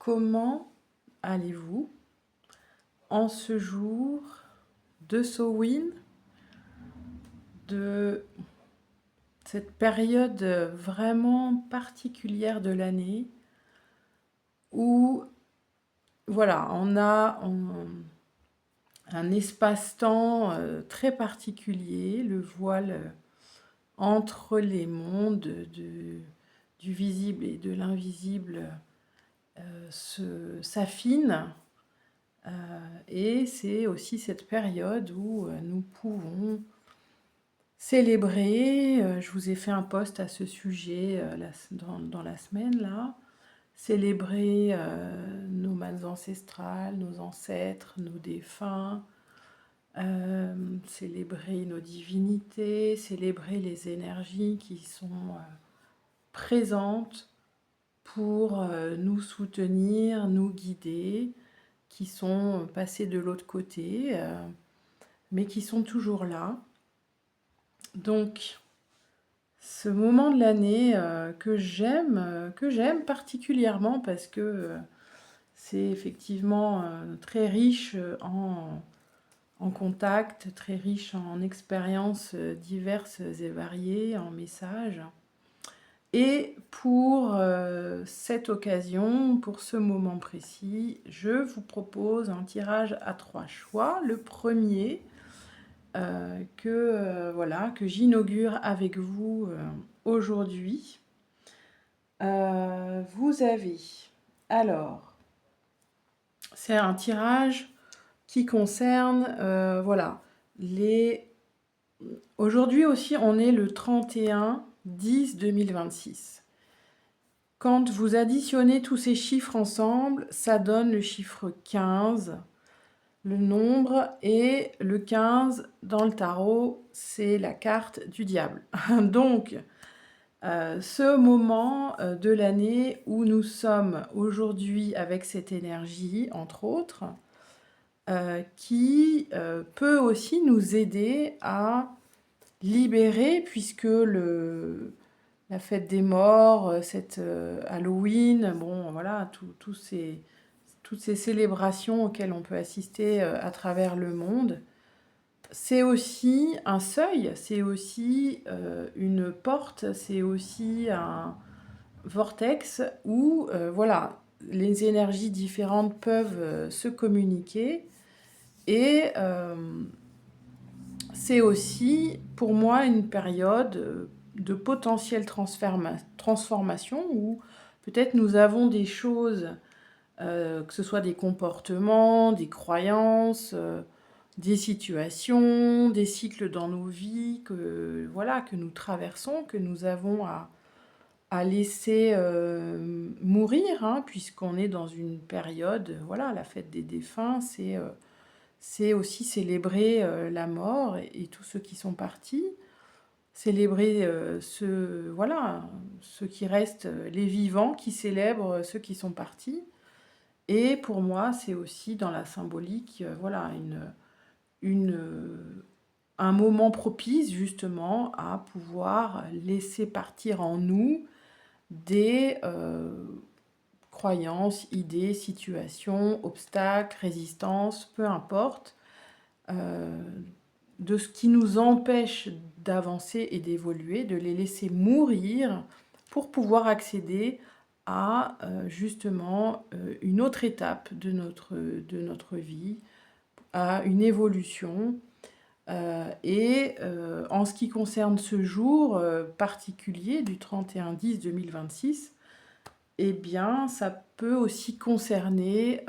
comment allez-vous en ce jour de Samhain, de cette période vraiment particulière de l'année où voilà, on a un espace-temps très particulier, le voile entre les mondes du visible et de l'invisible s'affine. Et c'est aussi cette période où nous pouvons célébrer, je vous ai fait un post à ce sujet dans la semaine là, célébrer nos mânes ancestrales, nos ancêtres, nos défunts, célébrer nos divinités, célébrer les énergies qui sont présentes pour nous soutenir, nous guider, qui sont passés de l'autre côté, mais qui sont toujours là. Donc, ce moment de l'année que j'aime particulièrement parce que c'est effectivement très riche en contacts, très riche en expériences diverses et variées, en messages. Et pour cette occasion, pour ce moment précis, je vous propose un tirage à 3 choix. Le premier, que j'inaugure avec vous aujourd'hui. Vous avez, alors, c'est un tirage qui concerne, aujourd'hui aussi, on est le 31/10/2026. Quand vous additionnez tous ces chiffres ensemble, ça donne le chiffre 15, le nombre, et le 15 dans le tarot, c'est la carte du diable. Donc, ce moment de l'année où nous sommes aujourd'hui avec cette énergie, entre autres, qui peut aussi nous aider à libérer, puisque la fête des morts, cette Halloween, bon voilà, toutes ces célébrations auxquelles on peut assister à travers le monde, c'est aussi un seuil, c'est aussi une porte, c'est aussi un vortex où voilà, les énergies différentes peuvent se communiquer, et c'est aussi pour moi une période de potentielle transformation où peut-être nous avons des choses, que ce soit des comportements, des croyances, des situations, des cycles dans nos vies que nous traversons, que nous avons à laisser mourir, hein, puisqu'on est dans une période, voilà, la fête des défunts, c'est aussi célébrer la mort et tous ceux qui sont partis, célébrer ceux qui restent, les vivants qui célèbrent ceux qui sont partis. Et pour moi, c'est aussi dans la symbolique, voilà, un moment propice justement à pouvoir laisser partir en nous des croyances, idées, situations, obstacles, résistances, peu importe, de ce qui nous empêche d'avancer et d'évoluer, de les laisser mourir pour pouvoir accéder à justement une autre étape de notre vie, à une évolution. En ce qui concerne ce jour particulier du 31/10/2026, eh bien, ça peut aussi concerner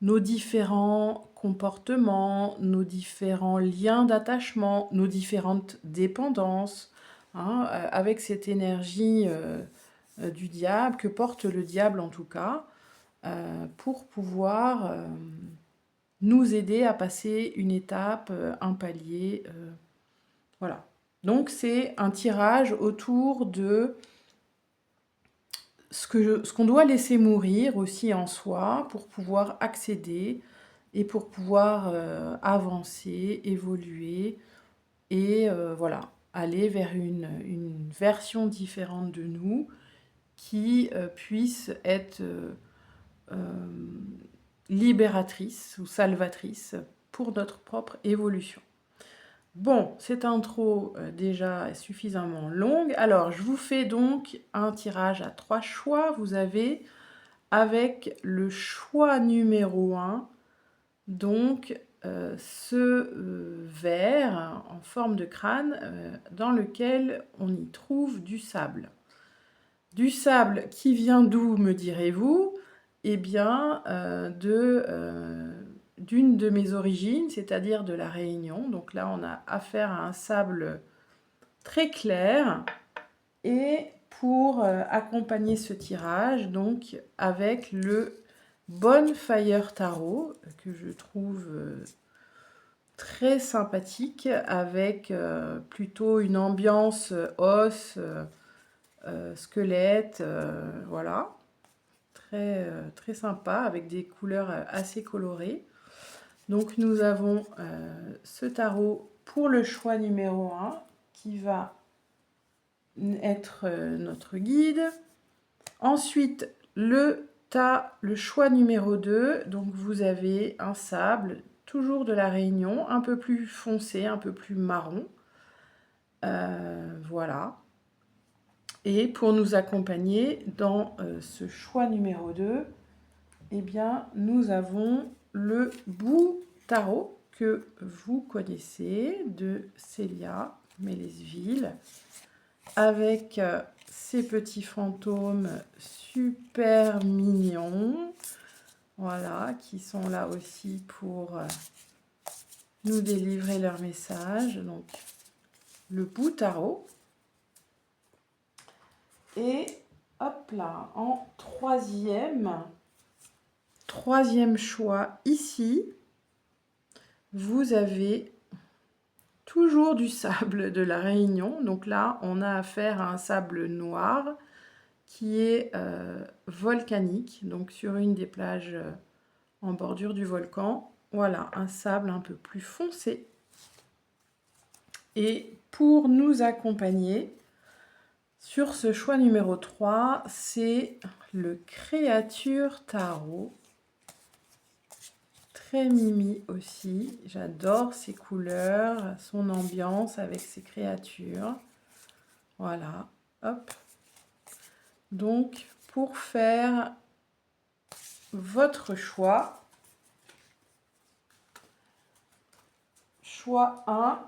nos différents comportements, nos différents liens d'attachement, nos différentes dépendances, hein, avec cette énergie du diable, que porte le diable en tout cas, pour pouvoir nous aider à passer une étape, un palier. Voilà. Donc c'est un tirage autour de ce qu'on doit laisser mourir aussi en soi pour pouvoir accéder et pour pouvoir avancer, évoluer et voilà, aller vers une version différente de nous qui puisse être libératrice ou salvatrice pour notre propre évolution. Bon, cette intro déjà est suffisamment longue. Alors, je vous fais donc un tirage à 3 choix. Vous avez avec le choix numéro 1, donc ce verre en forme de crâne dans lequel on y trouve du sable. Du sable qui vient d'où, me direz-vous? Eh bien, d'une de mes origines, c'est-à-dire de la Réunion. Donc là, on a affaire à un sable très clair. Et pour accompagner ce tirage, donc avec le Bonfire Tarot, que je trouve très sympathique, avec plutôt une ambiance os, squelette, voilà. Très sympa, avec des couleurs assez colorées. Donc nous avons ce tarot pour le choix numéro 1 qui va être notre guide. Ensuite, le choix numéro 2. Donc vous avez un sable, toujours de la Réunion, un peu plus foncé, un peu plus marron. Voilà. Et pour nous accompagner dans ce choix numéro 2, eh bien, nous avons le Bout Tarot que vous connaissez de Célia Mélesville avec ces petits fantômes super mignons, voilà, qui sont là aussi pour nous délivrer leur message. Donc, le Bout Tarot. Et hop là, en troisième choix ici, vous avez toujours du sable de la Réunion. Donc là, on a affaire à un sable noir qui est volcanique, donc sur une des plages en bordure du volcan. Voilà, un sable un peu plus foncé. Et pour nous accompagner, sur ce choix numéro 3, c'est le Créature Tarot. Très mimi aussi. J'adore ses couleurs, son ambiance avec ses créatures. Voilà, hop. Donc, pour faire votre choix, choix 1,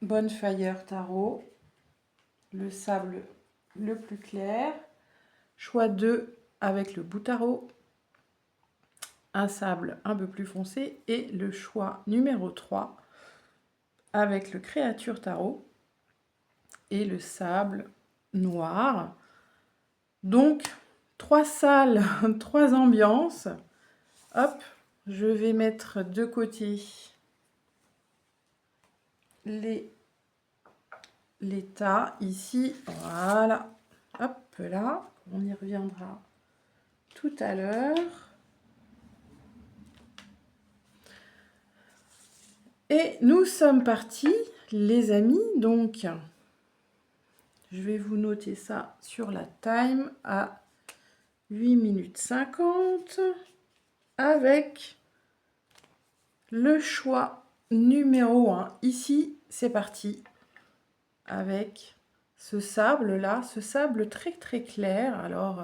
Bonfire Tarot. Le sable le plus clair. Choix 2 avec le Bout Tarot, un sable un peu plus foncé. Et le choix numéro 3 avec le Créature Tarot et le sable noir. Donc, 3 salles, 3 ambiances. Hop, je vais mettre de côté les tas ici, voilà, hop là, on y reviendra tout à l'heure. Et nous sommes partis, les amis, donc je vais vous noter ça sur la time à 8 minutes 50 avec le choix numéro 1. Ici, c'est parti. Avec ce sable là, ce sable très très clair. Alors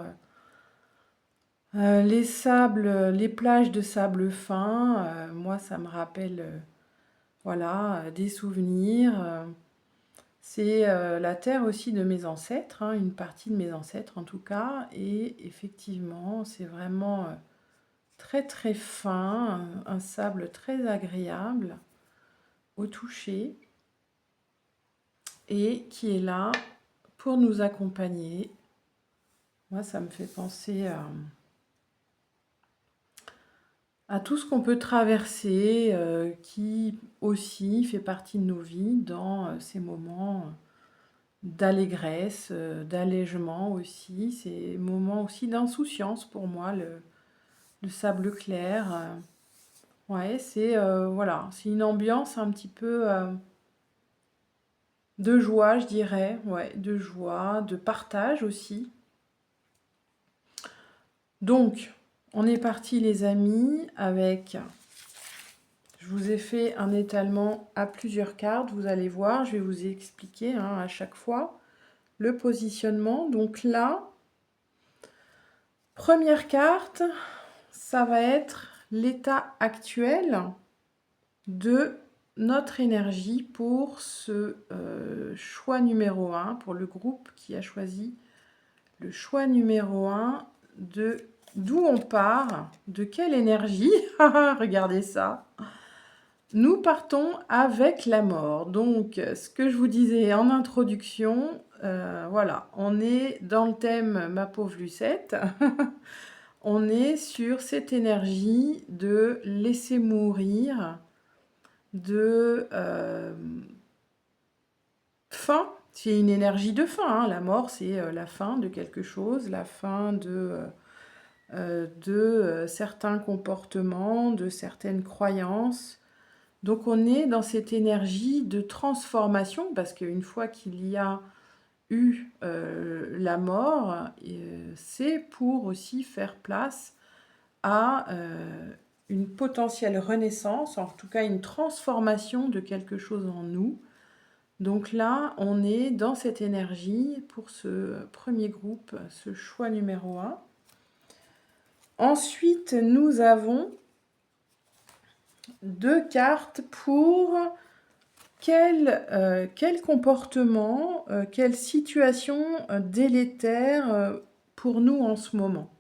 les plages de sable fin, moi ça me rappelle voilà des souvenirs. C'est la terre aussi de mes ancêtres, hein, une partie de mes ancêtres en tout cas, et effectivement c'est vraiment très très fin, un sable très agréable au toucher. Et qui est là pour nous accompagner. Moi, ça me fait penser à tout ce qu'on peut traverser, qui aussi fait partie de nos vies dans ces moments d'allégresse, d'allègement aussi, ces moments aussi d'insouciance pour moi, le sable clair. Ouais, c'est voilà, c'est une ambiance un petit peu de joie, je dirais, ouais, de joie, de partage aussi. Donc, On est parti les amis avec... Je vous ai fait un étalement à plusieurs cartes, vous allez voir, je vais vous expliquer hein, à chaque fois le positionnement. Donc là, première carte, ça va être l'état actuel de notre énergie pour ce choix numéro 1, pour le groupe qui a choisi le choix numéro 1 de d'où on part, de quelle énergie. Regardez ça. Nous partons avec la mort. Donc, ce que je vous disais en introduction, voilà, on est dans le thème Ma pauvre Lucette. On est sur cette énergie de laisser mourir, de fin. C'est une énergie de fin. Hein. La mort, c'est la fin de quelque chose, la fin de certains comportements, de certaines croyances. Donc on est dans cette énergie de transformation, parce qu'une fois qu'il y a eu la mort, c'est pour aussi faire place à une potentielle renaissance, en tout cas une transformation de quelque chose en nous. Donc là, on est dans cette énergie pour ce premier groupe, ce choix numéro 1. Ensuite, nous avons 2 cartes pour quel comportement, quelle situation délétère pour nous en ce moment.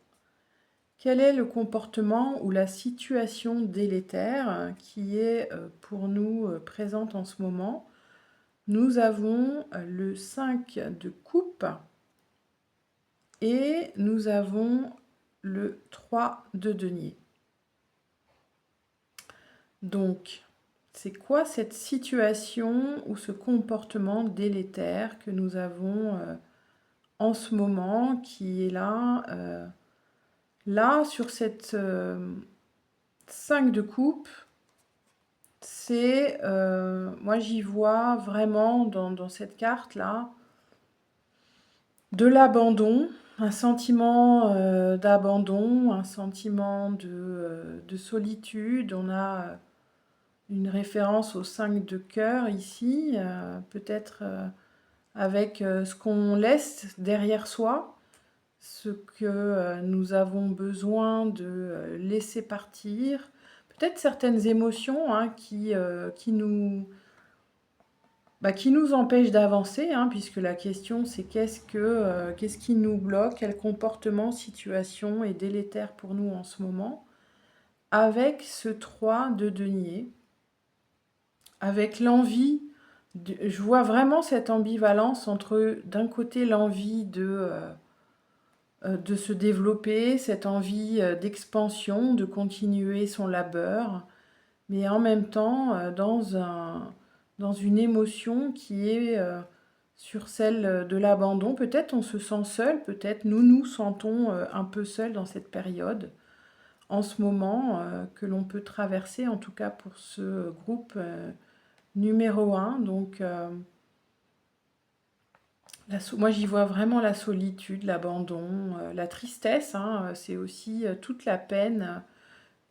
Quel est le comportement ou la situation délétère qui est pour nous présente en ce moment? Nous avons le 5 de coupe et nous avons le 3 de denier. Donc, c'est quoi cette situation ou ce comportement délétère que nous avons en ce moment qui est là là, sur cette 5 de coupe, c'est, moi j'y vois vraiment dans cette carte-là, de l'abandon, un sentiment d'abandon, un sentiment de solitude. On a une référence au 5 de cœur ici, peut-être avec ce qu'on laisse derrière soi, ce que nous avons besoin de laisser partir, peut-être certaines émotions hein, qui nous empêchent d'avancer, hein, puisque la question c'est qu'est-ce qui nous bloque, quel comportement, situation est délétère pour nous en ce moment, avec ce 3 de denier, avec l'envie, je vois vraiment cette ambivalence entre d'un côté l'envie de se développer, cette envie d'expansion, de continuer son labeur, mais en même temps dans une émotion qui est sur celle de l'abandon. Peut-être on se sent seul, peut-être nous sentons un peu seuls dans cette période, en ce moment, que l'on peut traverser, en tout cas pour ce groupe numéro 1. Donc, moi, j'y vois vraiment la solitude, l'abandon, la tristesse. Hein, c'est aussi toute la peine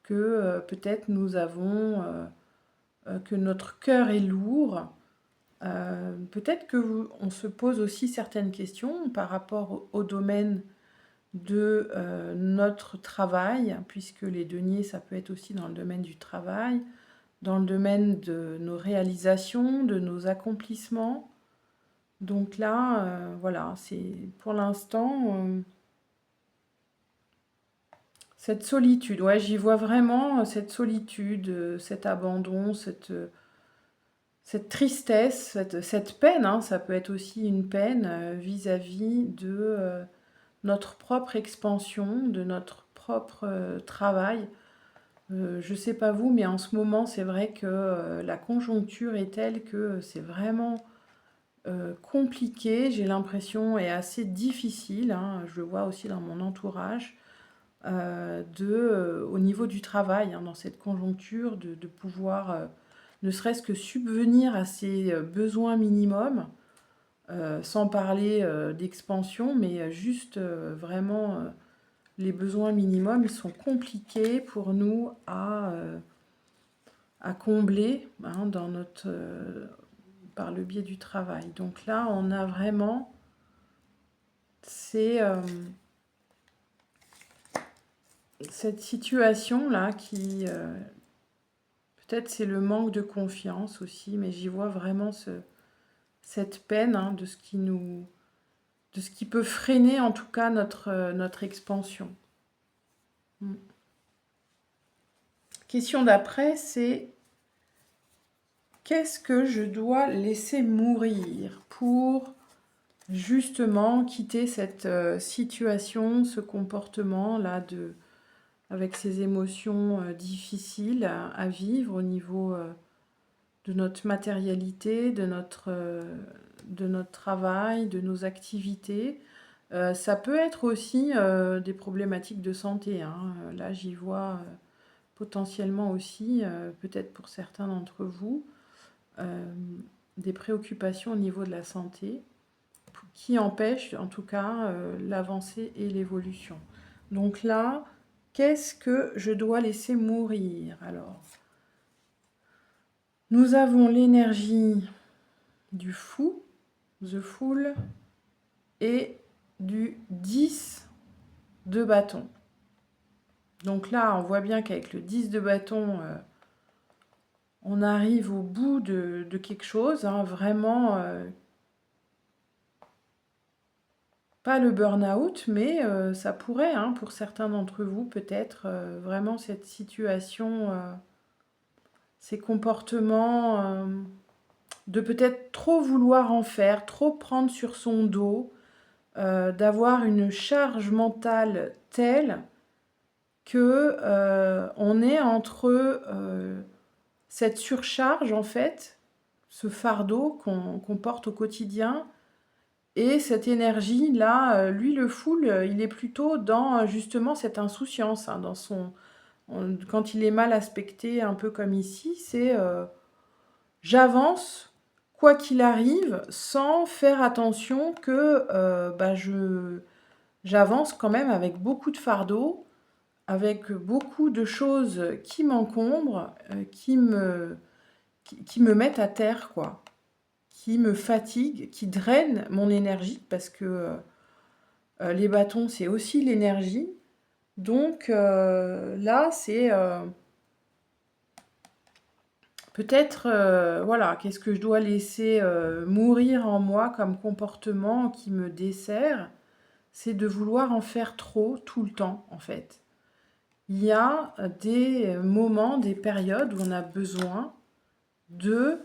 que peut-être nous avons, que notre cœur est lourd. Peut-être on se pose aussi certaines questions par rapport au domaine de notre travail, puisque les deniers, ça peut être aussi dans le domaine du travail, dans le domaine de nos réalisations, de nos accomplissements. Donc là, voilà, c'est pour l'instant cette solitude. Ouais, j'y vois vraiment cette solitude, cet abandon, cette tristesse, cette peine. Hein, ça peut être aussi une peine vis-à-vis de notre propre expansion, de notre propre travail. Je ne sais pas vous, mais en ce moment, c'est vrai que la conjoncture est telle que c'est vraiment compliqué, j'ai l'impression, et assez difficile, hein, je le vois aussi dans mon entourage, au niveau du travail, hein, dans cette conjoncture, de pouvoir ne serait-ce que subvenir à ses besoins minimums, sans parler d'expansion, mais juste vraiment les besoins minimums, ils sont compliqués pour nous à combler hein, dans notre, par le biais du travail. Donc là, on a vraiment cette situation-là qui... peut-être c'est le manque de confiance aussi, mais j'y vois vraiment cette peine hein, de ce qui peut freiner en tout cas notre expansion. Question d'après, c'est qu'est-ce que je dois laisser mourir pour justement quitter cette situation, ce comportement-là avec ces émotions difficiles à vivre au niveau de notre matérialité, de notre travail, de nos activités. Ça peut être aussi des problématiques de santé. Hein. Là, j'y vois potentiellement aussi, peut-être pour certains d'entre vous, des préoccupations au niveau de la santé qui empêchent en tout cas l'avancée et l'évolution. Donc là, qu'est-ce que je dois laisser mourir? Alors, nous avons l'énergie du fou, The Fool, et du 10 de bâton. Donc là, on voit bien qu'avec le 10 de bâton, on arrive au bout de quelque chose, hein, vraiment, pas le burn-out, mais ça pourrait, hein, pour certains d'entre vous, peut-être, vraiment cette situation, ces comportements de peut-être trop vouloir en faire, trop prendre sur son dos, d'avoir une charge mentale telle que on est entre cette surcharge en fait, ce fardeau qu'on porte au quotidien, et cette énergie là, lui le fool, il est plutôt dans justement cette insouciance, hein, quand il est mal aspecté, un peu comme ici, c'est j'avance quoi qu'il arrive, sans faire attention que j'avance quand même avec beaucoup de fardeau, avec beaucoup de choses qui m'encombrent, qui me mettent à terre, quoi, qui me fatiguent, qui drainent mon énergie, parce que les bâtons, c'est aussi l'énergie. Donc là, c'est peut-être, voilà, qu'est-ce que je dois laisser mourir en moi comme comportement qui me dessert? C'est de vouloir en faire trop tout le temps, en fait. Il y a des moments, des périodes où on a besoin de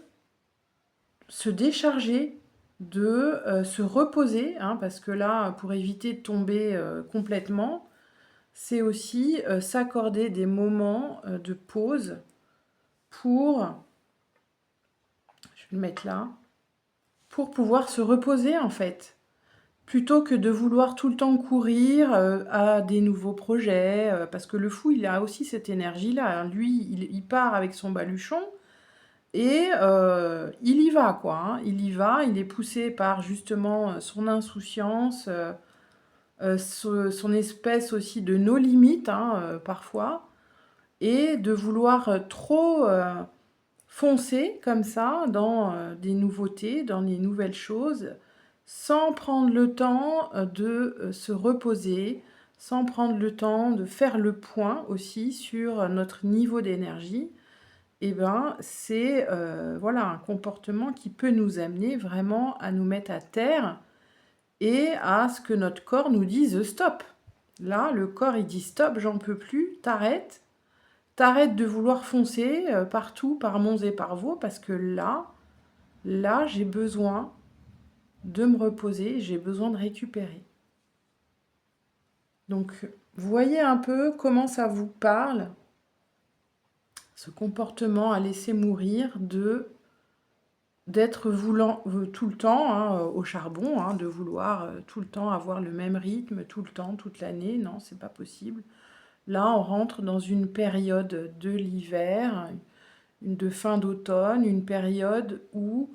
se décharger, de se reposer, hein, parce que là, pour éviter de tomber complètement, c'est aussi s'accorder des moments de pause pour, je vais le mettre là, pour pouvoir se reposer en fait. Plutôt que de vouloir tout le temps courir à des nouveaux projets, parce que le fou, il a aussi cette énergie-là. Hein. Lui, il part avec son baluchon et il y va, quoi. Hein. Il y va, il est poussé par justement son insouciance, son espèce aussi de nos limites, hein, parfois, et de vouloir trop foncer comme ça dans des nouveautés, dans les nouvelles choses, sans prendre le temps de se reposer, sans prendre le temps de faire le point aussi sur notre niveau d'énergie. Et ben, c'est voilà, un comportement qui peut nous amener vraiment à nous mettre à terre et à ce que notre corps nous dise stop. Là, le corps, il dit stop, j'en peux plus, t'arrêtes. T'arrêtes de vouloir foncer partout, par monts et par vaux, parce que là, j'ai besoin de me reposer, j'ai besoin de récupérer. Donc, vous voyez un peu comment ça vous parle, ce comportement à laisser mourir d'être voulant tout le temps hein, au charbon, hein, de vouloir tout le temps avoir le même rythme, tout le temps, toute l'année. Non, c'est pas possible. Là, on rentre dans une période de l'hiver, de fin d'automne, une période où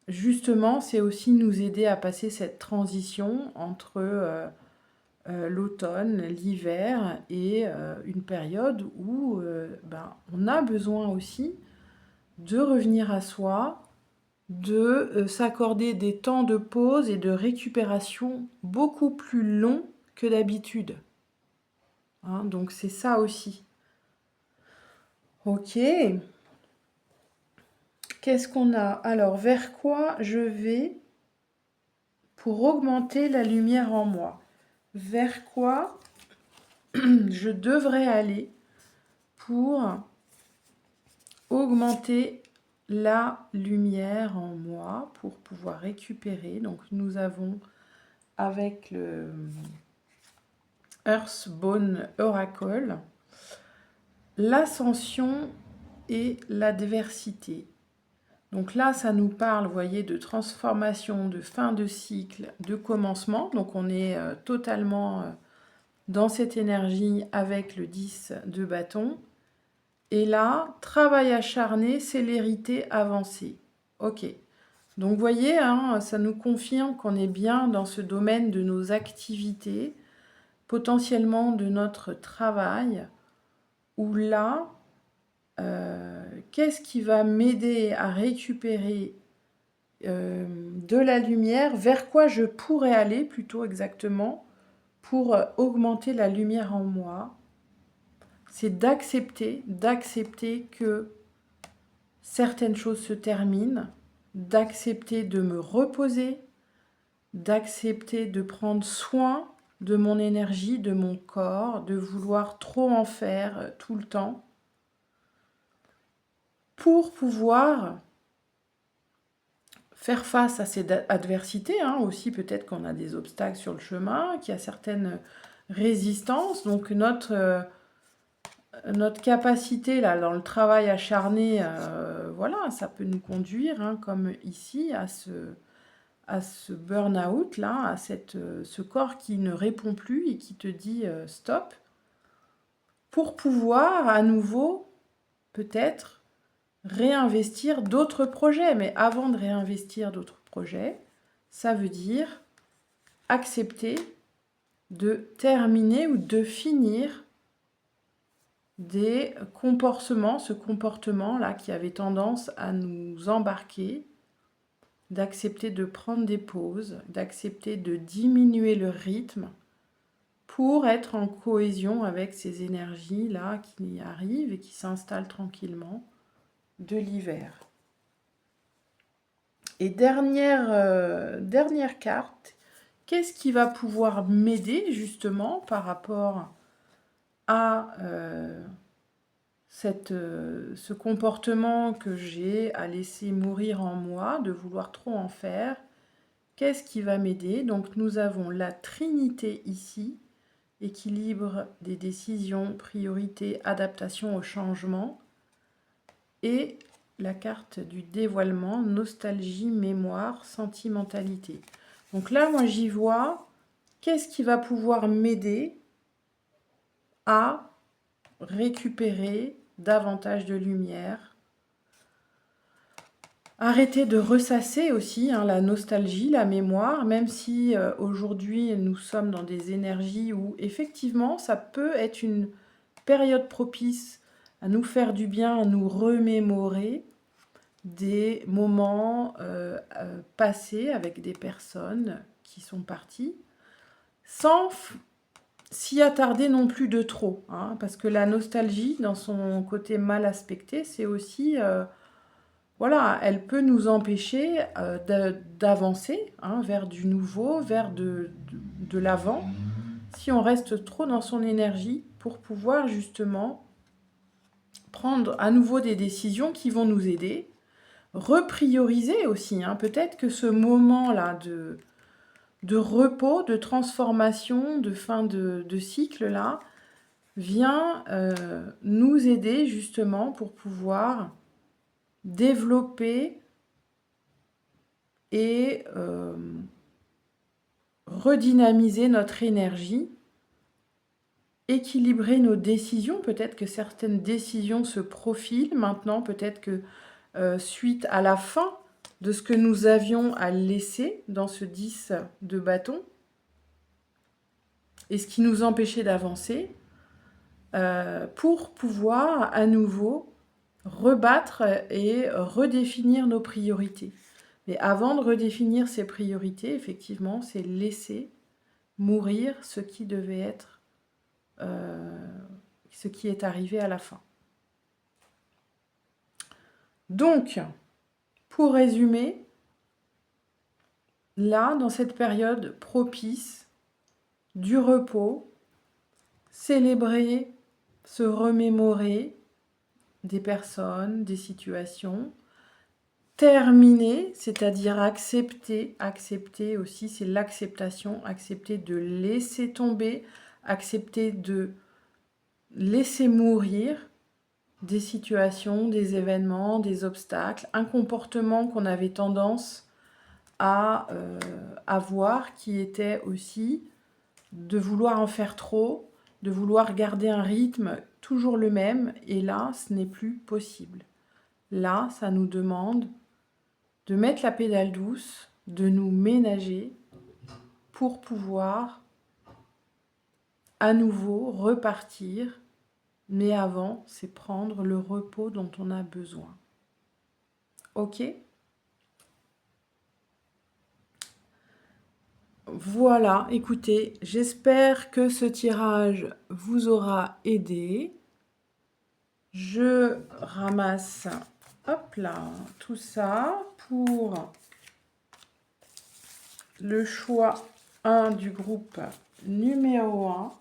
justement c'est aussi nous aider à passer cette transition entre l'automne, l'hiver et une période où on a besoin aussi de revenir à soi, de s'accorder des temps de pause et de récupération beaucoup plus longs que d'habitude. Hein, donc c'est ça aussi. Ok. Qu'est-ce qu'on a? Alors, vers quoi je vais pour augmenter la lumière en moi? Vers quoi je devrais aller pour augmenter la lumière en moi, pour pouvoir récupérer? Donc, nous avons avec le Earthbone Oracle l'ascension et l'adversité. Donc là, ça nous parle, vous voyez, de transformation, de fin de cycle, de commencement. Donc on est totalement dans cette énergie avec le 10 de bâton. Et là, travail acharné, célérité avancée. Ok. Donc vous voyez, hein, ça nous confirme qu'on est bien dans ce domaine de nos activités, potentiellement de notre travail, où là, qu'est-ce qui va m'aider à récupérer de la lumière, vers quoi je pourrais aller plutôt exactement pour augmenter la lumière en moi? C'est d'accepter que certaines choses se terminent, d'accepter de me reposer, d'accepter de prendre soin de mon énergie, de mon corps, de vouloir trop en faire tout le temps, pour pouvoir faire face à ces adversités, hein, aussi peut-être qu'on a des obstacles sur le chemin, qu'il y a certaines résistances, donc notre capacité là, dans le travail acharné, voilà, ça peut nous conduire, hein, comme ici, à ce burn-out, là, à ce corps qui ne répond plus et qui te dit stop, pour pouvoir à nouveau, peut-être, réinvestir d'autres projets. Mais avant de réinvestir d'autres projets, ça veut dire accepter de terminer ou de finir des comportements, ce comportement-là qui avait tendance à nous embarquer, d'accepter de prendre des pauses, d'accepter de diminuer le rythme pour être en cohésion avec ces énergies-là qui arrivent et qui s'installent tranquillement de l'hiver. Et dernière carte, qu'est-ce qui va pouvoir m'aider justement par rapport à ce comportement que j'ai à laisser mourir en moi, de vouloir trop en faire? Qu'est-ce qui va m'aider? Donc nous avons la Trinité ici, équilibre des décisions, priorité, adaptation au changement, et la carte du dévoilement, nostalgie, mémoire, sentimentalité. Donc là, moi, j'y vois, qu'est-ce qui va pouvoir m'aider à récupérer davantage de lumière? Arrêter de ressasser aussi, hein, la nostalgie, la mémoire, même si aujourd'hui, nous sommes dans des énergies où, effectivement, ça peut être une période propice à nous faire du bien, à nous remémorer des moments passés avec des personnes qui sont parties, sans s'y attarder non plus de trop, hein, parce que la nostalgie, dans son côté mal aspecté, c'est aussi, voilà, elle peut nous empêcher d'avancer, hein, vers du nouveau, vers de l'avant, si on reste trop dans son énergie pour pouvoir justement prendre à nouveau des décisions qui vont nous aider, reprioriser aussi, hein. Peut-être que ce moment-là de repos, de transformation, de fin de cycle-là, vient nous aider justement pour pouvoir développer et redynamiser notre énergie, équilibrer nos décisions. Peut-être que certaines décisions se profilent maintenant, peut-être que suite à la fin de ce que nous avions à laisser dans ce 10 de bâton, et ce qui nous empêchait d'avancer pour pouvoir à nouveau rebattre et redéfinir nos priorités. Mais avant de redéfinir ces priorités, effectivement, c'est laisser mourir ce qui devait être, ce qui est arrivé à la fin. Donc, pour résumer, là, dans cette période propice, du repos, célébrer, se remémorer des personnes, des situations, terminer, c'est-à-dire accepter, accepter aussi, c'est l'acceptation, accepter de laisser tomber, accepter de laisser mourir des situations, des événements, des obstacles, un comportement qu'on avait tendance à avoir qui était aussi de vouloir en faire trop, de vouloir garder un rythme toujours le même, et là, ce n'est plus possible. Là, ça nous demande de mettre la pédale douce, de nous ménager pour pouvoir à nouveau repartir. Mais avant, c'est prendre le repos dont on a besoin. Ok ? Voilà, écoutez, j'espère que ce tirage vous aura aidé. Je ramasse, hop là, tout ça pour le choix 1 du groupe numéro 1.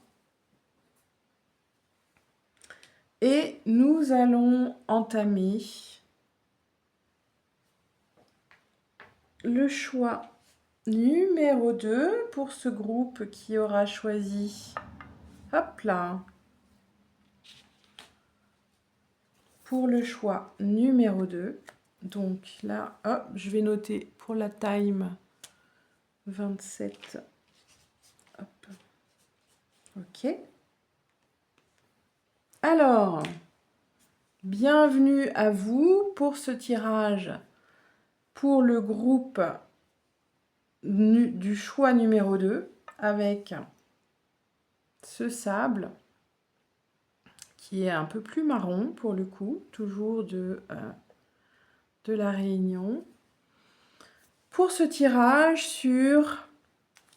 Et nous allons entamer le choix numéro 2 pour ce groupe qui aura choisi, hop là, pour le choix numéro 2. Donc là, hop, je vais noter pour la time 27. Hop. Ok. Alors, bienvenue à vous pour ce tirage pour le groupe du choix numéro 2 avec ce sable qui est un peu plus marron pour le coup, toujours de la Réunion. Pour ce tirage sur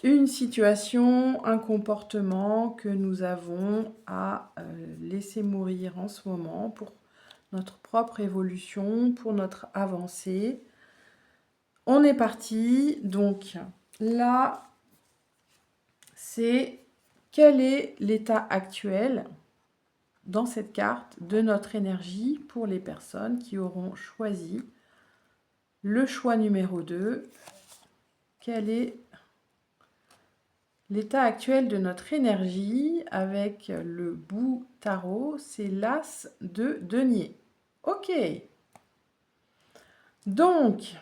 une situation, un comportement que nous avons à laisser mourir en ce moment pour notre propre évolution, pour notre avancée. On est parti. Donc là, c'est quel est l'état actuel dans cette carte de notre énergie pour les personnes qui auront choisi le choix numéro 2. Quel est l'état actuel de notre énergie avec le bout tarot? C'est l'as de denier. Ok. Donc,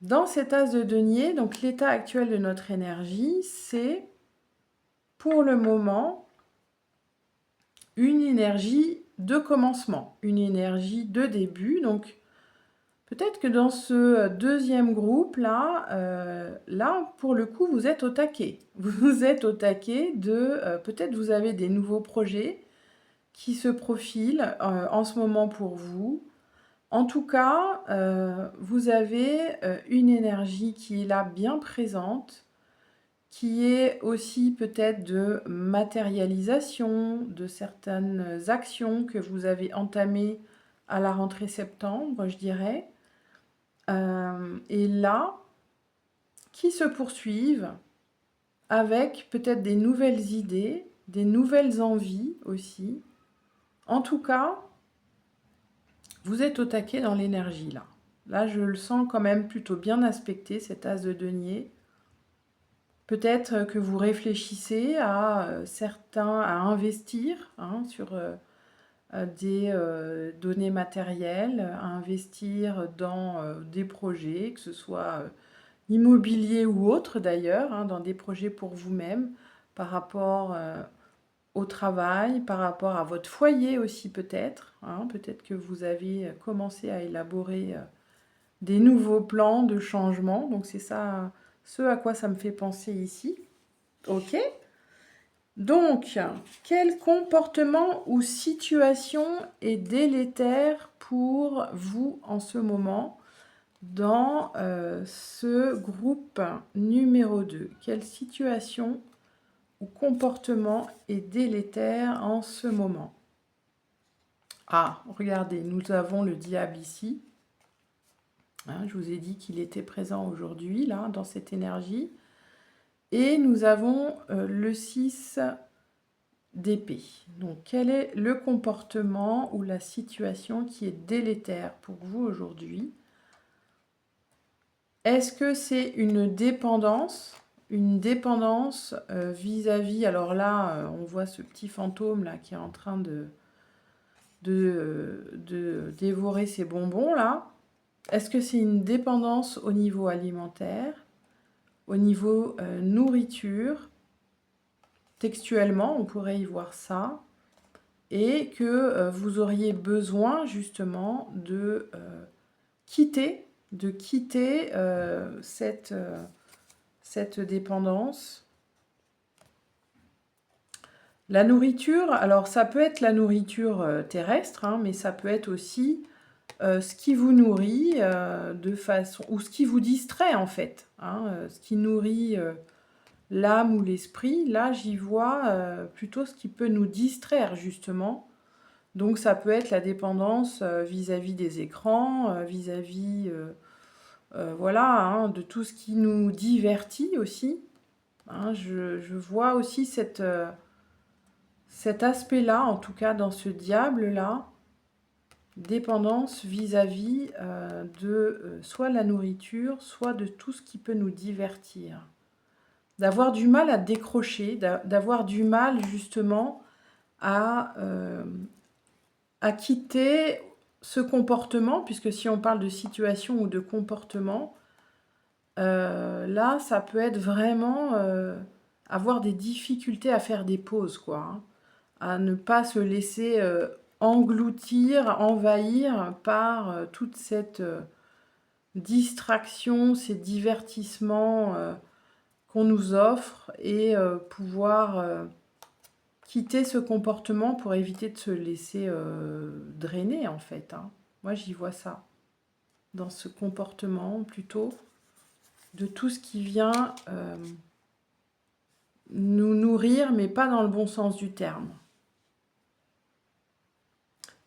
dans cet as de denier, donc l'état actuel de notre énergie, c'est pour le moment une énergie de commencement, une énergie de début. Donc, peut-être que dans ce deuxième groupe-là, là, pour le coup, vous êtes au taquet. Vous êtes au taquet de... peut-être vous avez des nouveaux projets qui se profilent en ce moment pour vous. En tout cas, vous avez une énergie qui est là bien présente, qui est aussi peut-être de matérialisation de certaines actions que vous avez entamées à la rentrée septembre, je dirais. Et là, qui se poursuivent avec peut-être des nouvelles idées, des nouvelles envies aussi. En tout cas, vous êtes au taquet dans l'énergie là. Là, je le sens quand même plutôt bien aspecté, cet as de denier. Peut-être que vous réfléchissez à certains, à investir sur des données matérielles, à investir dans des projets, que ce soit immobilier ou autre d'ailleurs, dans des projets pour vous-même, par rapport au travail, par rapport à votre foyer aussi peut-être. Peut-être que vous avez commencé à élaborer des nouveaux plans de changement. Donc c'est ça, ce à quoi ça me fait penser ici. Ok. Donc, quel comportement ou situation est délétère pour vous en ce moment dans ce groupe numéro 2? Quelle situation ou comportement est délétère en ce moment? Ah, regardez, nous avons le diable ici. Hein, je vous ai dit qu'il était présent aujourd'hui, là, dans cette énergie. Et nous avons le 6 d'épée. Donc, quel est le comportement ou la situation qui est délétère pour vous aujourd'hui? Est-ce que c'est une dépendance vis-à-vis, alors là, on voit ce petit fantôme là qui est en train de dévorer ses bonbons là. Est-ce que c'est une dépendance au niveau alimentaire, au niveau nourriture? Textuellement, on pourrait y voir ça. Et que vous auriez besoin justement de quitter cette dépendance. La nourriture, alors ça peut être la nourriture terrestre, hein, mais ça peut être aussi ce qui vous nourrit de façon, ou ce qui vous distrait en fait, hein, ce qui nourrit l'âme ou l'esprit. Là, j'y vois plutôt ce qui peut nous distraire justement. Donc ça peut être la dépendance vis-à-vis des écrans, vis-à-vis voilà, hein, de tout ce qui nous divertit aussi. Hein, je vois aussi cet aspect-là, en tout cas dans ce diable-là, dépendance vis-à-vis de soit la nourriture, soit de tout ce qui peut nous divertir. D'avoir du mal à décrocher, d'avoir du mal justement à quitter ce comportement, puisque si on parle de situation ou de comportement, là, ça peut être vraiment avoir des difficultés à faire des pauses, quoi, hein, à ne pas se laisser engloutir, envahir par toute cette distraction, ces divertissements qu'on nous offre et pouvoir quitter ce comportement pour éviter de se laisser drainer en fait. Hein. Moi j'y vois ça, dans ce comportement plutôt, de tout ce qui vient nous nourrir, mais pas dans le bon sens du terme.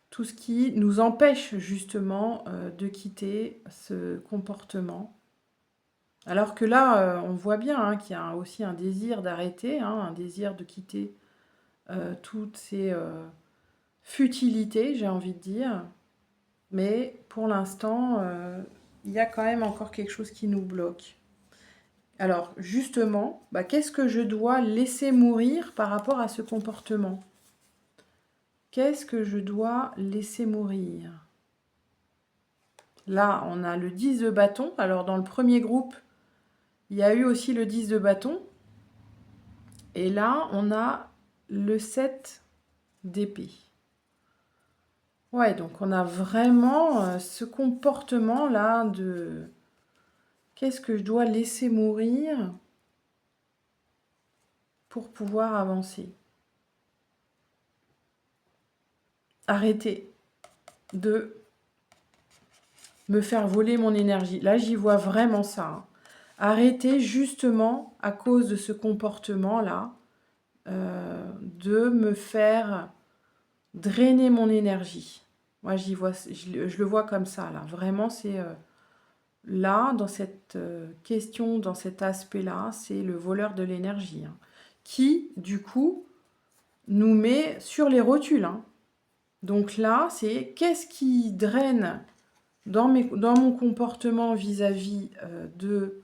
Tout ce qui nous empêche justement de quitter ce comportement. Alors que là, on voit bien hein, qu'il y a aussi un désir d'arrêter, hein, un désir de quitter toutes ces futilités, j'ai envie de dire. Mais pour l'instant, il y a quand même encore quelque chose qui nous bloque. Alors justement, qu'est-ce que je dois laisser mourir par rapport à ce comportement? Qu'est-ce que je dois laisser mourir? Là, on a le 10 de bâton. Alors dans le premier groupe, il y a eu aussi le 10 de bâton. Et là, on a le 7 d'épée. Ouais, donc on a vraiment ce comportement-là de... Qu'est-ce que je dois laisser mourir pour pouvoir avancer? Arrêter de me faire voler mon énergie. Là, j'y vois vraiment ça. Hein. Arrêter justement à cause de ce comportement-là, de me faire drainer mon énergie. Moi, j'y vois, je le vois comme ça, là. Vraiment, c'est là, dans cette question, dans cet aspect-là, c'est le voleur de l'énergie, hein, qui, du coup, nous met sur les rotules. Hein. Donc là, c'est qu'est-ce qui draine dans mon comportement vis-à-vis de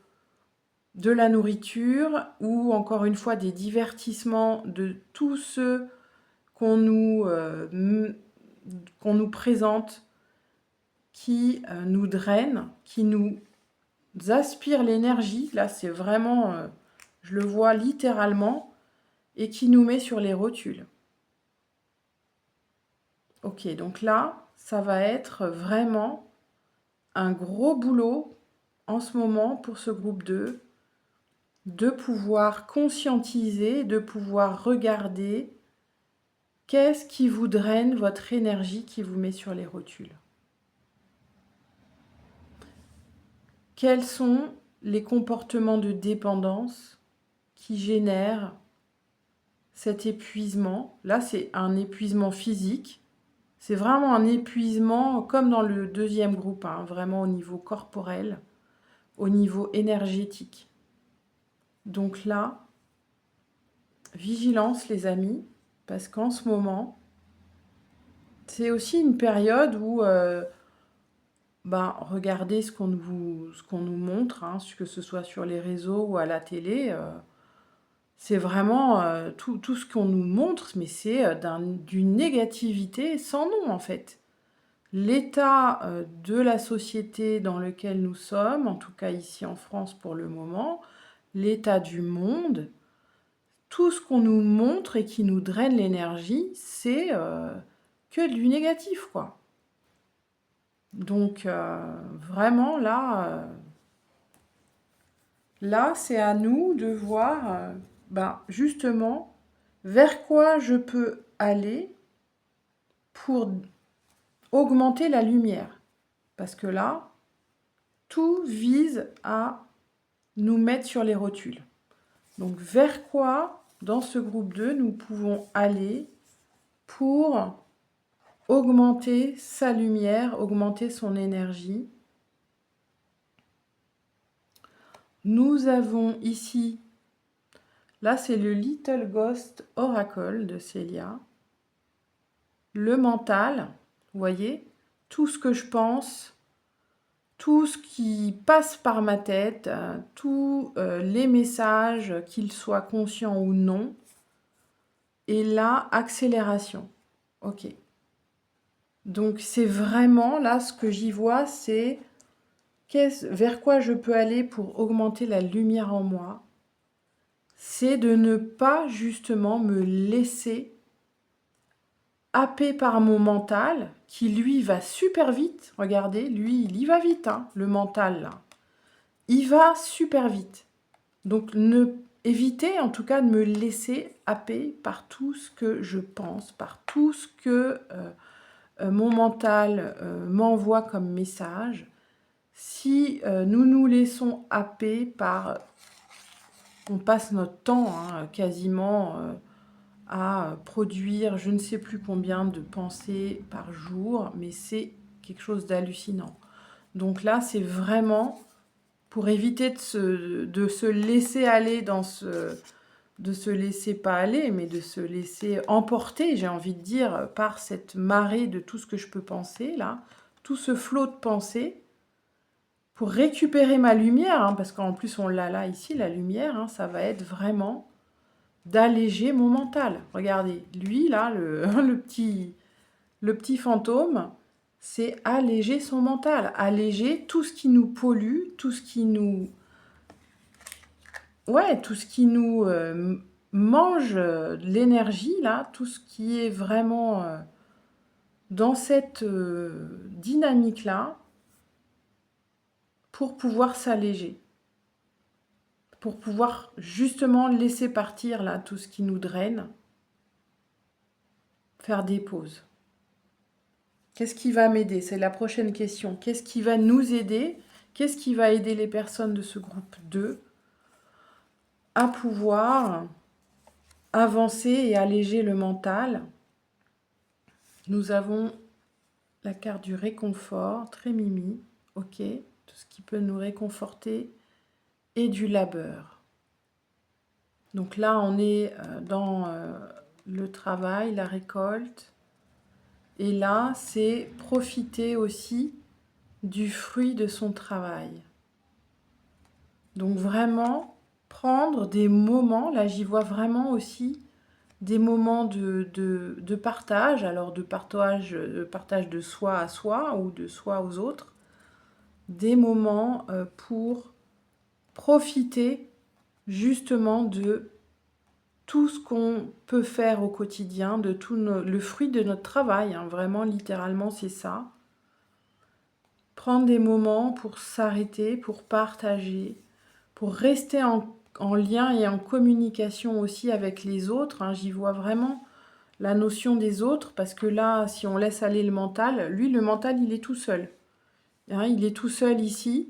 la nourriture ou encore une fois des divertissements, de tous ceux qu'on nous présente, qui nous drainent, qui nous aspirent l'énergie. Là, c'est vraiment, je le vois littéralement, et qui nous met sur les rotules. Ok, donc là, ça va être vraiment un gros boulot en ce moment pour ce groupe 2 de pouvoir conscientiser, de pouvoir regarder qu'est-ce qui vous draine votre énergie qui vous met sur les rotules. Quels sont les comportements de dépendance qui génèrent cet épuisement? Là, c'est un épuisement physique. C'est vraiment un épuisement comme dans le deuxième groupe, hein, vraiment au niveau corporel, au niveau énergétique. Donc là, vigilance les amis, parce qu'en ce moment, c'est aussi une période où regardez ce qu'on nous montre, hein, que ce soit sur les réseaux ou à la télé. C'est vraiment tout ce qu'on nous montre, mais c'est d'une négativité sans nom en fait. L'état de la société dans lequel nous sommes, en tout cas ici en France pour le moment, l'état du monde, tout ce qu'on nous montre et qui nous draine l'énergie, c'est que du négatif, quoi. Donc, vraiment, là c'est à nous de voir, justement, vers quoi je peux aller pour augmenter la lumière. Parce que là, tout vise à nous mettre sur les rotules. Donc, vers quoi, dans ce groupe 2, nous pouvons aller pour augmenter sa lumière, augmenter son énergie. Nous avons ici, là c'est le Little Ghost Oracle de Célia, le mental, vous voyez, tout ce que je pense, tout ce qui passe par ma tête, tous les messages, qu'ils soient conscients ou non, et là, accélération. Ok. Donc c'est vraiment, là, ce que j'y vois, c'est vers quoi je peux aller pour augmenter la lumière en moi. C'est de ne pas justement me laisser happer par mon mental, qui lui va super vite. Regardez, lui, il y va vite, hein, le mental, là. Il va super vite. Donc, évitez en tout cas de me laisser happer par tout ce que je pense, par tout ce que mon mental m'envoie comme message. Si nous nous laissons happer par... On passe notre temps quasiment à produire je ne sais plus combien de pensées par jour, mais c'est quelque chose d'hallucinant. Donc là, c'est vraiment pour éviter de se laisser aller de se laisser pas aller, mais de se laisser emporter, j'ai envie de dire, par cette marée de tout ce que je peux penser, là, tout ce flot de pensées, pour récupérer ma lumière, hein, parce qu'en plus on l'a là, ici, la lumière, hein, ça va être vraiment d'alléger mon mental. Regardez, lui, là, le petit fantôme, c'est alléger son mental, alléger tout ce qui nous pollue, tout ce qui nous... Ouais, tout ce qui nous mange de l'énergie, là, tout ce qui est vraiment dans cette dynamique-là, pour pouvoir s'alléger, pour pouvoir justement laisser partir, là, tout ce qui nous draine, faire des pauses. Qu'est-ce qui va m'aider? C'est la prochaine question. Qu'est-ce qui va nous aider? Qu'est-ce qui va aider les personnes de ce groupe 2 à pouvoir avancer et alléger le mental? Nous avons la carte du réconfort, très mimi, ok, tout ce qui peut nous réconforter, et du labeur. Donc là, on est dans le travail, la récolte, et là, c'est profiter aussi du fruit de son travail. Donc vraiment, prendre des moments, là j'y vois vraiment aussi des moments de partage, alors de partage de soi à soi ou de soi aux autres, des moments pour profiter justement de tout ce qu'on peut faire au quotidien, de tout le fruit de notre travail, hein, vraiment littéralement c'est ça. Prendre des moments pour s'arrêter, pour partager, pour rester en en lien et en communication aussi avec les autres, hein. J'y vois vraiment la notion des autres, parce que là, si on laisse aller le mental, lui, le mental, il est tout seul. Hein, il est tout seul ici.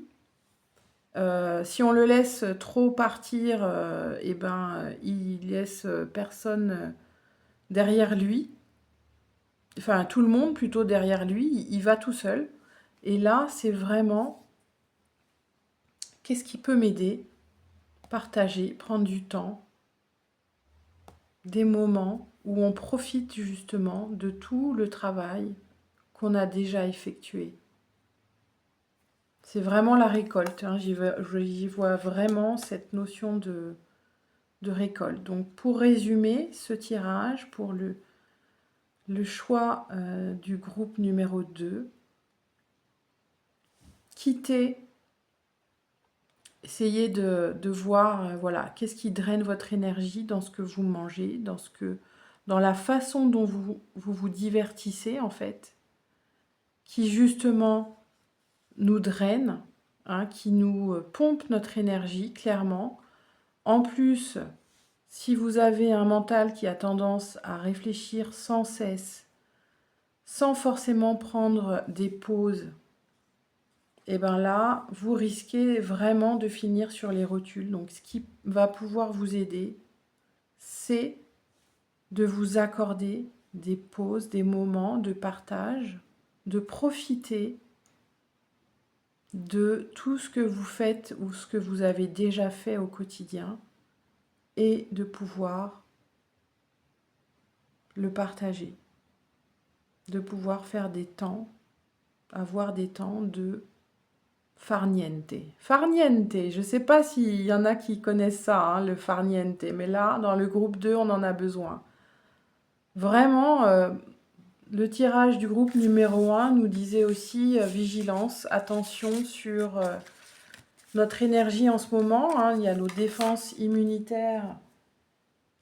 Si on le laisse trop partir, eh ben, il laisse personne derrière lui. Enfin, tout le monde plutôt derrière lui. Il va tout seul. Et là, c'est vraiment, qu'est-ce qui peut m'aider? Partager, prendre du temps, des moments où on profite justement de tout le travail qu'on a déjà effectué. C'est vraiment la récolte, hein. J'y vois vraiment cette notion de récolte. Donc pour résumer ce tirage, pour le choix du groupe numéro 2, quittez, essayez de voir voilà, qu'est-ce qui draine votre énergie dans ce que vous mangez, dans la façon dont vous divertissez en fait, qui justement nous draine, hein, qui nous pompe notre énergie clairement. En plus, si vous avez un mental qui a tendance à réfléchir sans cesse, sans forcément prendre des pauses, et bien là, vous risquez vraiment de finir sur les rotules. Donc ce qui va pouvoir vous aider, c'est de vous accorder des pauses, des moments de partage, de profiter de tout ce que vous faites ou ce que vous avez déjà fait au quotidien et de pouvoir le partager, de pouvoir faire des temps, avoir des temps de farniente. Farniente, je ne sais pas s'il y en a qui connaissent ça, hein, le farniente, mais là, dans le groupe 2, on en a besoin. Vraiment, le tirage du groupe numéro 1 nous disait aussi vigilance, attention sur notre énergie en ce moment. Hein. Il y a nos défenses immunitaires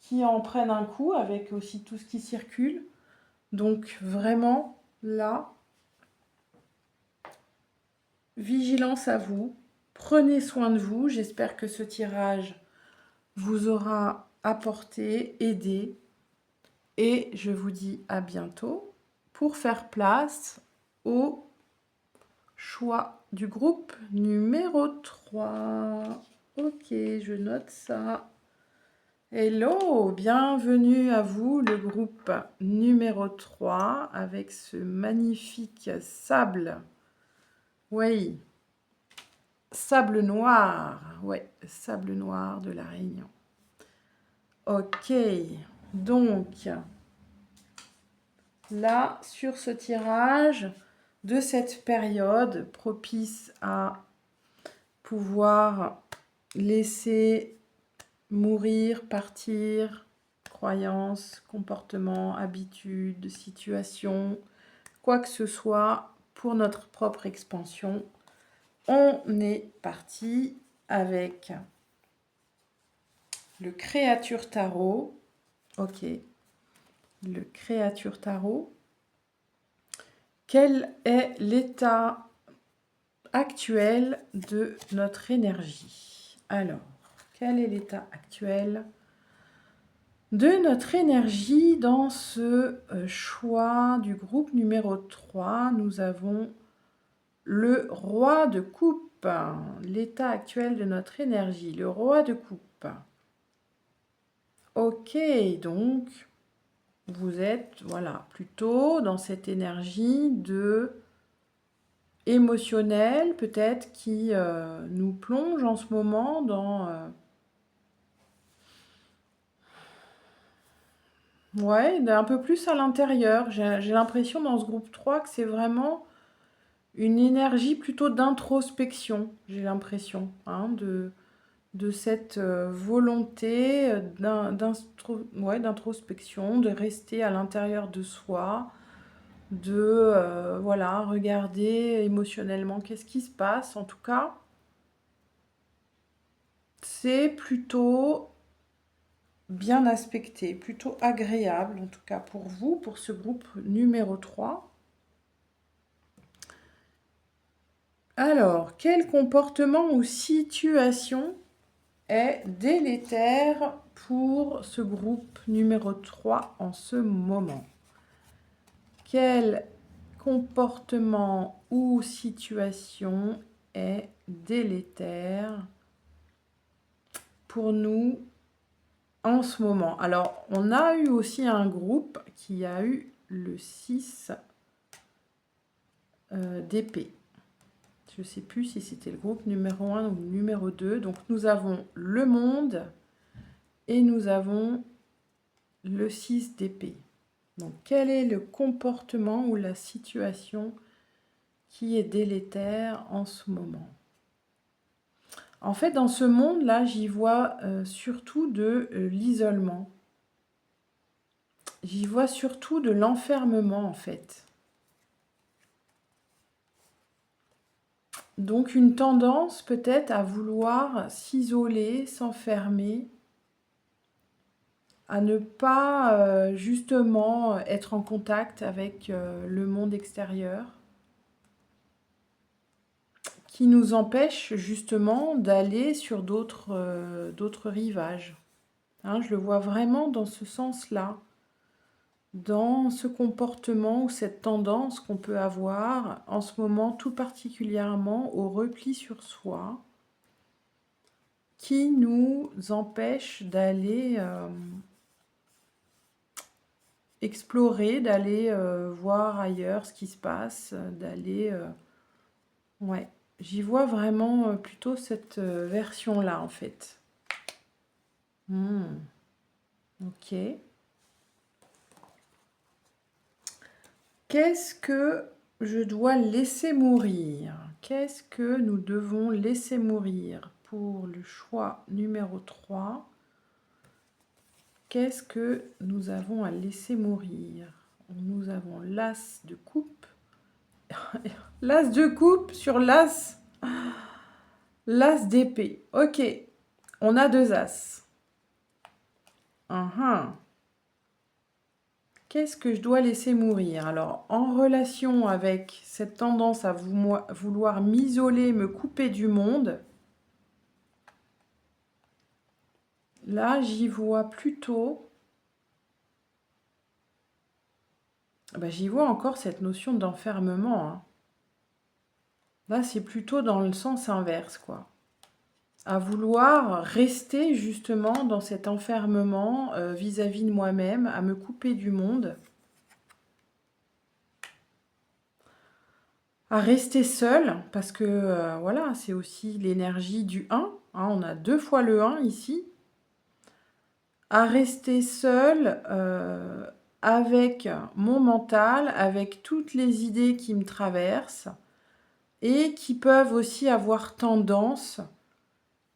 qui en prennent un coup avec aussi tout ce qui circule. Donc vraiment, là, vigilance à vous. Prenez soin de vous. J'espère que ce tirage vous aura apporté, aidé. Et je vous dis à bientôt pour faire place au choix du groupe numéro 3. Ok, je note ça. Hello, bienvenue à vous, le groupe numéro 3 avec ce magnifique sable. Oui, sable noir. Ouais, sable noir de la Réunion. Ok, donc là, sur ce tirage de cette période propice à pouvoir laisser mourir, partir, croyances, comportements, habitudes, situations, quoi que ce soit pour notre propre expansion. On est parti avec le Créature Tarot. Ok, le Créature Tarot. Quel est l'état actuel de notre énergie? Alors, quel est l'état actuel de notre énergie dans ce choix du groupe numéro 3? Nous avons le roi de coupe, l'état actuel de notre énergie, le roi de coupe. Ok, donc vous êtes voilà, plutôt dans cette énergie de émotionnelle, peut-être qui nous plonge en ce moment dans... ouais, un peu plus à l'intérieur. J'ai l'impression dans ce groupe 3 que c'est vraiment une énergie plutôt d'introspection, j'ai l'impression, hein, de cette volonté d'introspection, de rester à l'intérieur de soi, de voilà, regarder émotionnellement qu'est-ce qui se passe. En tout cas, c'est plutôt bien aspecté, plutôt agréable, en tout cas pour vous, pour ce groupe numéro 3. Alors, quel comportement ou situation est délétère pour ce groupe numéro 3 en ce moment? Quel comportement ou situation est délétère pour nous en ce moment? Alors, on a eu aussi un groupe qui a eu le 6 d'épée. Je ne sais plus si c'était le groupe numéro 1 ou numéro 2. Donc, nous avons le monde et nous avons le 6 d'épée. Donc, quel est le comportement ou la situation qui est délétère en ce moment? En fait, dans ce monde-là, j'y vois surtout de l'isolement. J'y vois surtout de l'enfermement, en fait. Donc, une tendance peut-être à vouloir s'isoler, s'enfermer, à ne pas justement être en contact avec le monde extérieur, qui nous empêche justement d'aller sur d'autres rivages. Hein, je le vois vraiment dans ce sens-là, dans ce comportement ou cette tendance qu'on peut avoir en ce moment, tout particulièrement au repli sur soi, qui nous empêche d'aller explorer, d'aller voir ailleurs ce qui se passe, d'aller... ouais, j'y vois vraiment plutôt cette version-là, en fait. Ok. Qu'est-ce que je dois laisser mourir? Qu'est-ce que nous devons laisser mourir pour le choix numéro 3? Qu'est-ce que nous avons à laisser mourir? Nous avons l'as de coupe. L'as de coupe sur l'as d'épée. Ok, on a 2 as. Qu'est-ce que je dois laisser mourir? Alors, en relation avec cette tendance à vouloir m'isoler, me couper du monde, là, j'y vois plutôt... j'y vois encore cette notion d'enfermement. Hein. Là, c'est plutôt dans le sens inverse, quoi. À vouloir rester justement dans cet enfermement vis-à-vis de moi-même, à me couper du monde, à rester seul, parce que voilà, c'est aussi l'énergie du 1, hein, on a 2 fois le 1 ici, à rester seul avec mon mental, avec toutes les idées qui me traversent et qui peuvent aussi avoir tendance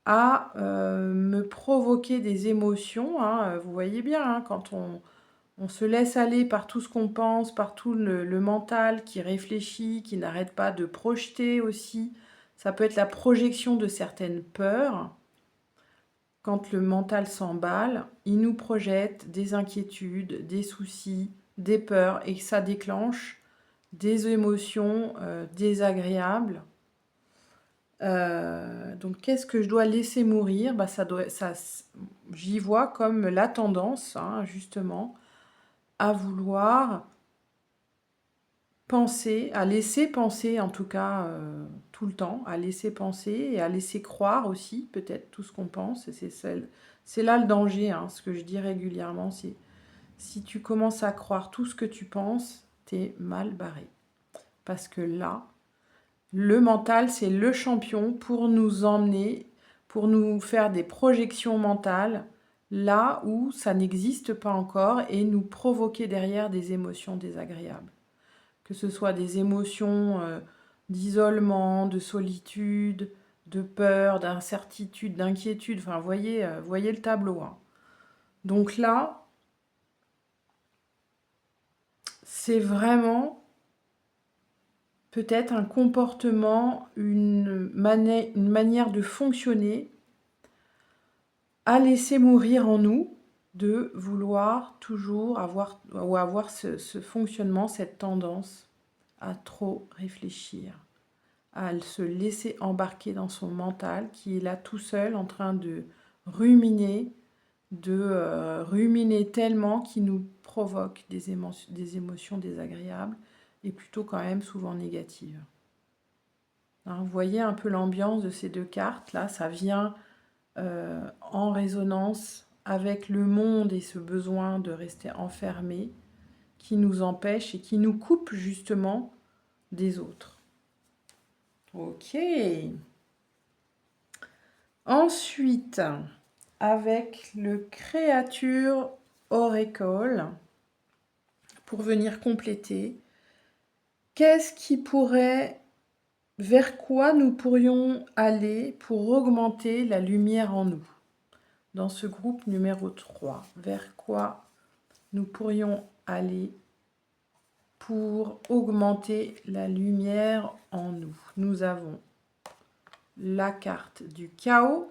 à me provoquer des émotions. Hein. Vous voyez bien, hein, quand on se laisse aller par tout ce qu'on pense, par tout le mental qui réfléchit, qui n'arrête pas de projeter aussi. Ça peut être la projection de certaines peurs. Quand le mental s'emballe, il nous projette des inquiétudes, des soucis, des peurs et ça déclenche des émotions désagréables. Donc, qu'est-ce que je dois laisser mourir? J'y vois comme la tendance, hein, justement, à vouloir penser, à laisser penser en tout cas tout le temps, à laisser penser et à laisser croire aussi peut-être tout ce qu'on pense. C'est là le danger, hein, ce que je dis régulièrement, c'est si tu commences à croire tout ce que tu penses, t'es mal barré. Parce que là, le mental, c'est le champion pour nous emmener, pour nous faire des projections mentales là où ça n'existe pas encore et nous provoquer derrière des émotions désagréables. Que ce soit des émotions d'isolement, de solitude, de peur, d'incertitude, d'inquiétude. Enfin, voyez le tableau. Hein. Donc là, c'est vraiment peut-être un comportement, une manière de fonctionner à laisser mourir en nous, de vouloir toujours avoir ce fonctionnement, cette tendance à trop réfléchir, à se laisser embarquer dans son mental qui est là tout seul en train de ruminer, ruminer tellement qui nous provoque des émotions désagréables et plutôt quand même souvent négatives. Alors, vous voyez un peu l'ambiance de ces deux cartes, là, ça vient en résonance avec le monde et ce besoin de rester enfermé qui nous empêche et qui nous coupe justement des autres. Ok. Ensuite, avec le créature oracle, pour venir compléter, qu'est-ce qui pourrait, vers quoi nous pourrions aller pour augmenter la lumière en nous? Dans ce groupe numéro 3, vers quoi nous pourrions aller pour augmenter la lumière en nous? Nous avons la carte du chaos,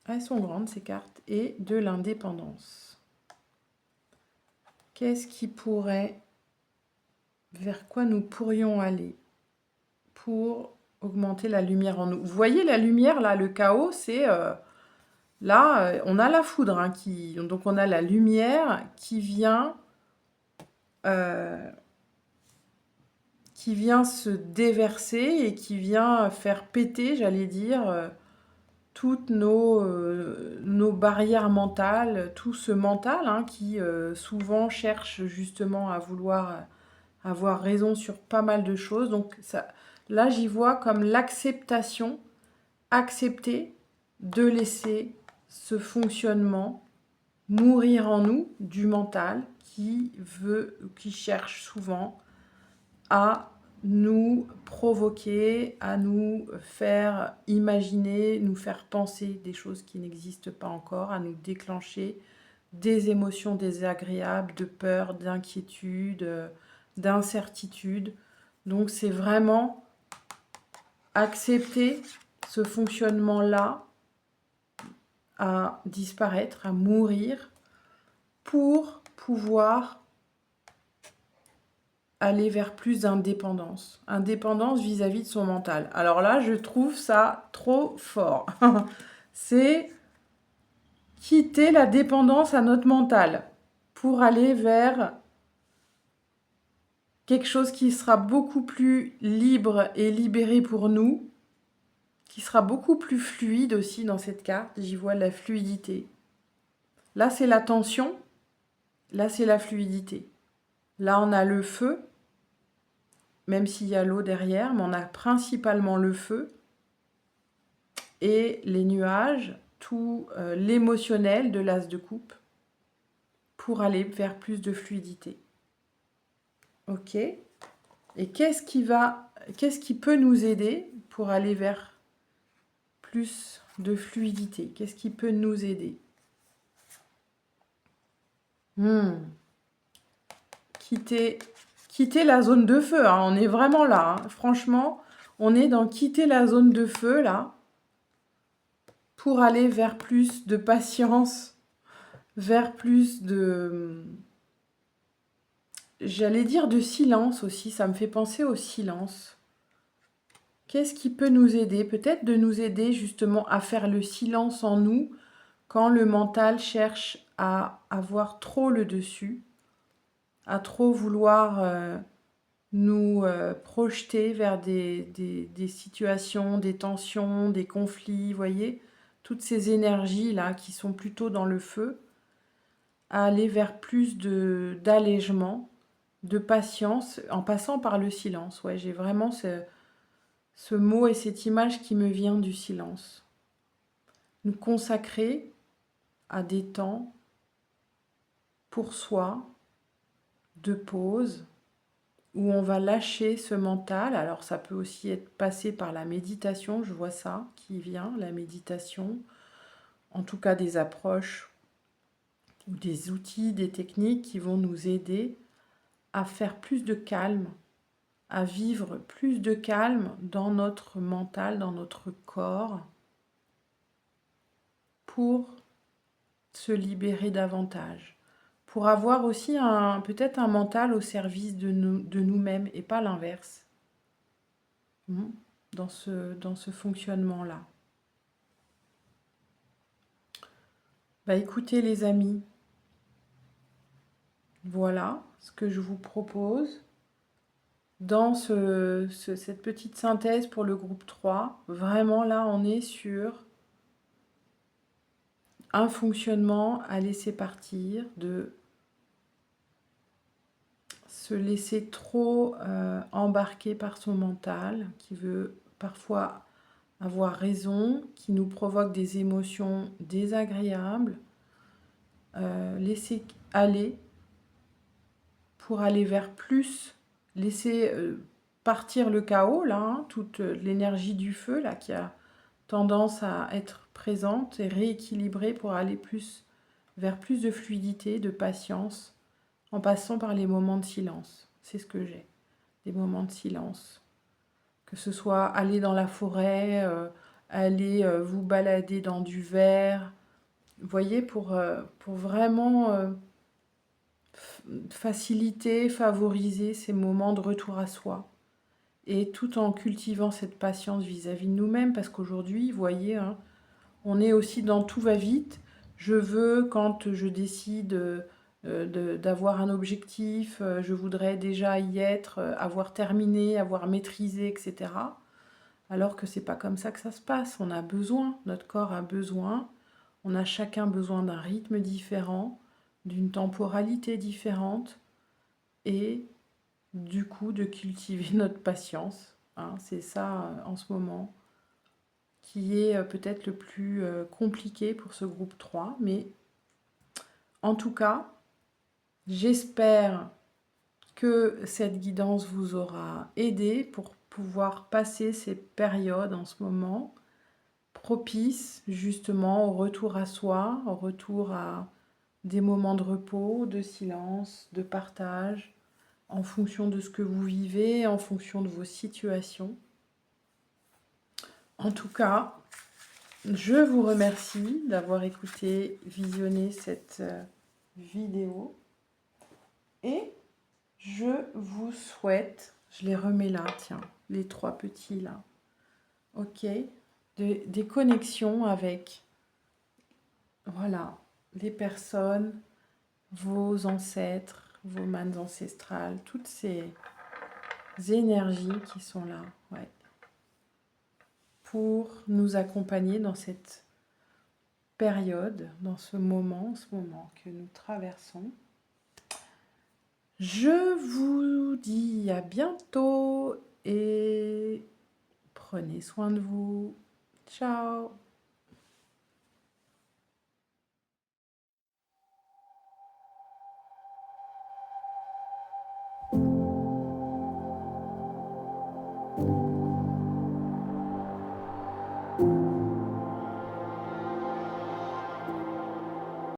elles sont grandes ces cartes, et de l'indépendance. Qu'est-ce qui pourrait, vers quoi nous pourrions aller pour augmenter la lumière en nous? Vous voyez la lumière là, le chaos, c'est là, on a la foudre, hein, donc on a la lumière qui vient se déverser et qui vient faire péter, j'allais dire, toutes nos barrières mentales, tout ce mental, hein, qui souvent cherche justement à vouloir avoir raison sur pas mal de choses. Donc ça, là, j'y vois comme l'acceptation, accepter de laisser ce fonctionnement mourir en nous du mental qui cherche souvent à nous provoquer, à nous faire imaginer, nous faire penser des choses qui n'existent pas encore, à nous déclencher des émotions désagréables, de peur, d'inquiétude, d'incertitude. Donc c'est vraiment accepter ce fonctionnement-là à disparaître, à mourir, pour pouvoir aller vers plus d'indépendance. Indépendance vis-à-vis de son mental. Alors là, je trouve ça trop fort. C'est quitter la dépendance à notre mental pour aller vers quelque chose qui sera beaucoup plus libre et libéré pour nous, qui sera beaucoup plus fluide aussi dans cette carte. J'y vois la fluidité. Là, c'est la tension. Là, c'est la fluidité. Là, on a le feu, même s'il y a l'eau derrière, mais on a principalement le feu et les nuages, tout l'émotionnel de l'as de coupe pour aller vers plus de fluidité. Ok. Et qu'est-ce qui peut nous aider pour aller vers plus de fluidité? Qu'est-ce qui peut nous aider? Quitter la zone de feu, hein. On est vraiment là, hein. Franchement, on est dans quitter la zone de feu, là, pour aller vers plus de patience, vers plus de... J'allais dire de silence aussi, ça me fait penser au silence. Qu'est-ce qui peut nous aider? Peut-être de nous aider justement à faire le silence en nous quand le mental cherche à avoir trop le dessus, à trop vouloir nous projeter vers des situations, des tensions, des conflits, vous voyez, toutes ces énergies-là qui sont plutôt dans le feu, à aller vers plus d'allègement, de patience, en passant par le silence. Ouais, j'ai vraiment ce mot et cette image qui me vient du silence. Nous consacrer à des temps pour soi, de pause, où on va lâcher ce mental. Alors ça peut aussi être passé par la méditation, je vois ça qui vient, la méditation, en tout cas des approches ou des outils, des techniques qui vont nous aider à faire plus de calme, à vivre plus de calme dans notre mental, dans notre corps, pour se libérer davantage, pour avoir aussi peut-être un mental au service de nous-mêmes et pas l'inverse, dans ce fonctionnement-là. Bah écoutez les amis, voilà ce que je vous propose dans cette petite synthèse pour le groupe 3. Vraiment là, on est sur un fonctionnement à laisser partir, de se laisser trop embarquer par son mental, qui veut parfois avoir raison, qui nous provoque des émotions désagréables. Laisser aller pour aller vers plus, laisser partir le chaos, là, hein, toute l'énergie du feu, là, qui a tendance à être présente et rééquilibrer pour aller plus vers plus de fluidité, de patience, en passant par les moments de silence. C'est ce que j'ai, des moments de silence. Que ce soit aller dans la forêt, aller vous balader dans du verre, vous voyez, pour vraiment faciliter, favoriser ces moments de retour à soi. Et tout en cultivant cette patience vis-à-vis de nous-mêmes, parce qu'aujourd'hui, vous voyez, hein, on est aussi dans tout va vite. Je veux, quand je décide d'avoir un objectif, je voudrais déjà y être, avoir terminé, avoir maîtrisé, etc. Alors que c'est pas comme ça que ça se passe. On a besoin, notre corps a besoin, on a chacun besoin d'un rythme différent, d'une temporalité différente, et du coup de cultiver notre patience. Hein. C'est ça en ce moment qui est peut-être le plus compliqué pour ce groupe 3. Mais en tout cas, j'espère que cette guidance vous aura aidé pour pouvoir passer ces périodes en ce moment propices justement au retour à soi, au retour à des moments de repos, de silence, de partage, en fonction de ce que vous vivez, en fonction de vos situations. En tout cas, je vous remercie d'avoir écouté, visionné cette vidéo. Et je vous souhaite, je les remets là, tiens, les trois petits là, ok, des connexions avec, voilà, les personnes, vos ancêtres, vos mannes ancestrales, toutes ces énergies qui sont là, ouais, pour nous accompagner dans cette période, dans ce moment que nous traversons. Je vous dis à bientôt et prenez soin de vous. Ciao!